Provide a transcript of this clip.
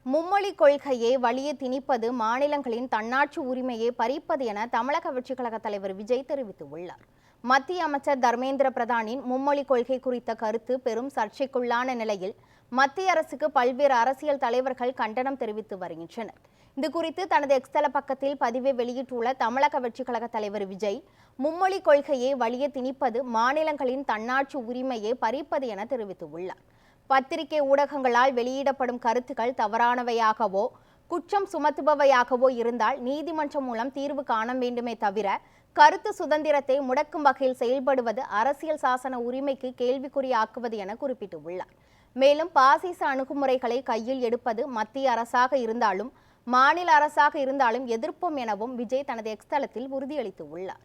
மும்மொழி கொள்கையை வலிய திணிப்பது மாநிலங்களின் தன்னாட்சி உரிமையை பறிப்பது என தமிழக வெற்றிக் கழக தலைவர் விஜய் தெரிவித்துள்ளார். மத்திய அமைச்சர் தர்மேந்திர பிரதானின் மும்மொழி கொள்கை குறித்த கருத்து பெரும் சர்ச்சைக்குள்ளான நிலையில் மத்திய அரசுக்கு பல்வேறு அரசியல் தலைவர்கள் கண்டனம் தெரிவித்து வருகின்றனர். இதுகுறித்து தனது எக்ஸ்தல பக்கத்தில் பதிவை வெளியிட்டுள்ள தமிழக வெற்றிக் கழக தலைவர் விஜய், மும்மொழி கொள்கையை வலிய திணிப்பது மாநிலங்களின் தன்னாட்சி உரிமையை பறிப்பது என தெரிவித்துள்ளார். பத்திரிகை ஊடகங்களால் வெளியிடப்படும் கருத்துக்கள் தவறானவையாகவோ குற்றம் சுமத்துபவையாகவோ இருந்தால் நீதிமன்றம் மூலம் தீர்வு காண வேண்டுமே தவிர கருத்து சுதந்திரத்தை முடக்கும் வகையில் செயல்படுவது அரசியல் சாசன உரிமைக்கு கேள்விக்குறியாக்குவது என குறிப்பிட்டுள்ளார். மேலும் பாசிச அணுகுமுறைகளை கையில் எடுப்பது மத்திய அரசாக இருந்தாலும் மாநில அரசாக இருந்தாலும் எதிர்ப்போம் எனவும் விஜய் தனது எக்ஸ் தளத்தில் உறுதியளித்துள்ளார்.